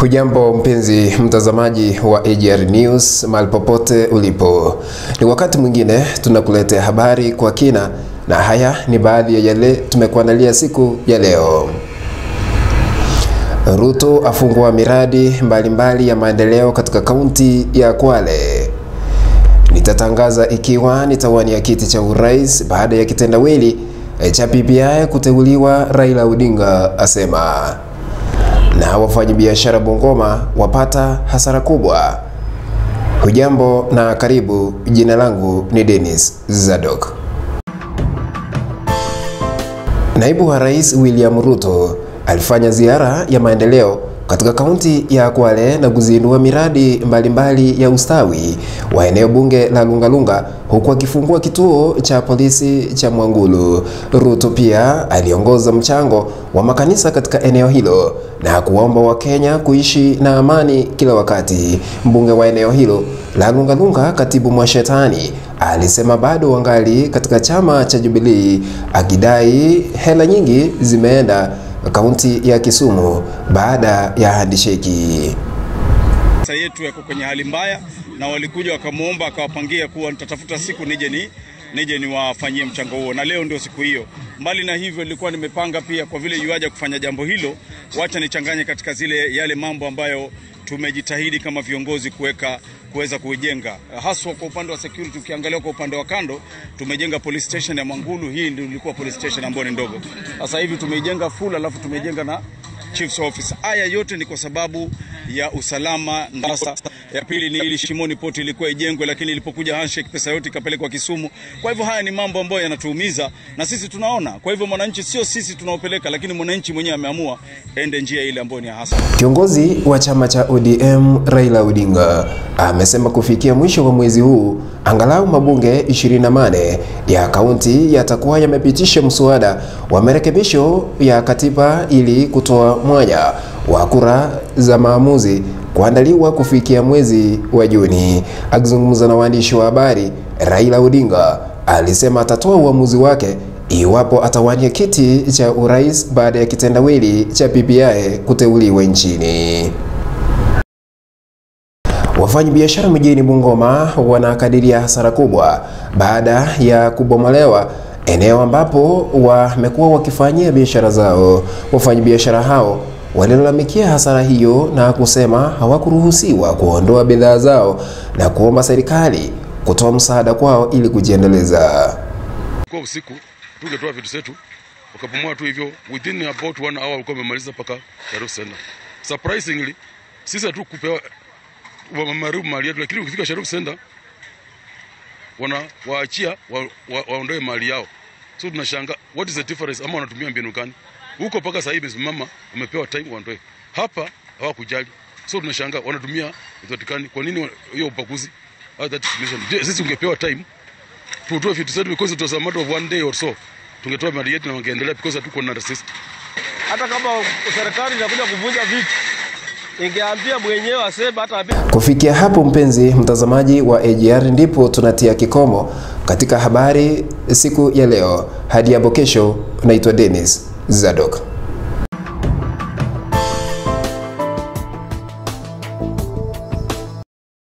Hujambo mpenzi mtazamaji wa AGR News mahali popote ulipo. Ni wakati mwingine tunakuletea habari kwa kina, na haya ni baadhi ya yale tumekuandalia siku ya leo. Ruto afungua miradi mbalimbali ya maendeleo katika kaunti ya Kwale. Nitatangaza ikiwa nitawania kiti cha urais baada ya kitendawili cha BBI kuteuliwa, Raila Odinga asema. Na wafanyabiashara Bungoma wapata hasara kubwa. Hujambo na karibu, jina langu ni Dennis Zadok. Naibu wa Rais William Ruto alifanya ziara ya maendeleo katika kaunti ya Kwale na kuzindua miradi mbalimbali ya ustawi wa eneo bunge la Lungalunga, huku akifungua kituo cha polisi cha Mwangulu. Ruto pia aliongoza mchango wa makanisa katika eneo hilo na kuomba Wakenya kuishi na amani kila wakati. Mbunge wa eneo hilo la Lungalunga, Katibu Mwashetani, alisema bado wangali katika chama cha Jubilee, akidai hela nyingi zimeenda kaunti ya Kisumu baada ya handisheki. Sasa yetu yako kwenye hali mbaya, na walikuja wakamuomba akawapangia kuwa nitatafuta siku nije niwafanyie mchango huo, na leo ndio siku hiyo. Mbali na hivyo, nilikuwa nimepanga pia kwa vile yuaja kufanya jambo hilo, wacha nichanganye katika yale mambo ambayo tumejitahidi kama viongozi kuweza kuijenga, haswa kwa upande wa security. Ukiangalia kwa upande wa kando, tumejenga police station ya Mwangulu. Hii ndio ilikuwa police station ambayo ni ndogo. Sasa hivi tumeijenga full, alafu tumejenga na chief's office. Haya yote ni kwa sababu ya usalama. Ya pili ni ili Shimoni Port ilikuwa ijengwe, lakini ilipokuja handshake pesa yote ikapelekwa Kisumu. Kwa hivyo haya ni mambo ambayo yanatuumiza na sisi tunaona. Kwa hivyo mwananchi, sio sisi tunaopeleka, lakini mwananchi mwenyewe ameamua ende njia ile ambayo ni hasa. Kiongozi wa chama cha ODM Raila Odinga amesema kufikia mwisho wa mwezi huu angalau mabunge 28 ya kaunti yatakuwa yamepitisha mswada wa marekebisho ya katiba ili kutoa mwanya wa kura za maamuzi kuandaliwa kufikia mwezi wa Juni. Akizungumza na waandishi wa habari, Raila Odinga alisema atatoa uamuzi wake iwapo atawania kiti cha urais baada ya kitendawili cha BBI kuteuliwa nchini. Wafanyabiashara mjini Bungoma wanakadiria hasara kubwa baada ya kubomolewa eneo ambapo wamekuwa wakifanyia biashara zao. Wafanyabiashara hao walilalamikia hasara hiyo na kusema hawakuruhusiwa kuondoa bidhaa zao na kuomba serikali kutoa msaada kwao ili kujiendeleza. Kwa usiku tungetoa vitu zetu, wakabomoa tu hivyo, within about 1 hour walikuwa wamemaliza paka Sharuk Center. Surprisingly, sisi hatu kupewa wamaribu mali yetu, lakini ukifika Sharuk Center waachia waondoe mali yao. So tunashanga what is the difference, ama wanatumia mbinu gani? Huko paka sasa hivi mama amepewa time waondoe. Hapa hawakujali. So tunashanga wanatumia utatikani. Kwa nini hiyo upakuzi? That situation. Sisi ungepewa time tutoe vitu zetu, because it was a matter of 1 day or so. Tungetoa mali yetu na wangeendelea, because hatuko na resist. Hata kama serikali inakuja kuvunja vitu, ingeambia mwenyewe aseme hata. Kufikia hapo mpenzi mtazamaji wa AGR, ndipo tunatia kikomo katika habari siku ya leo. Hadi hapo kesho, naitwa Dennis Zadok.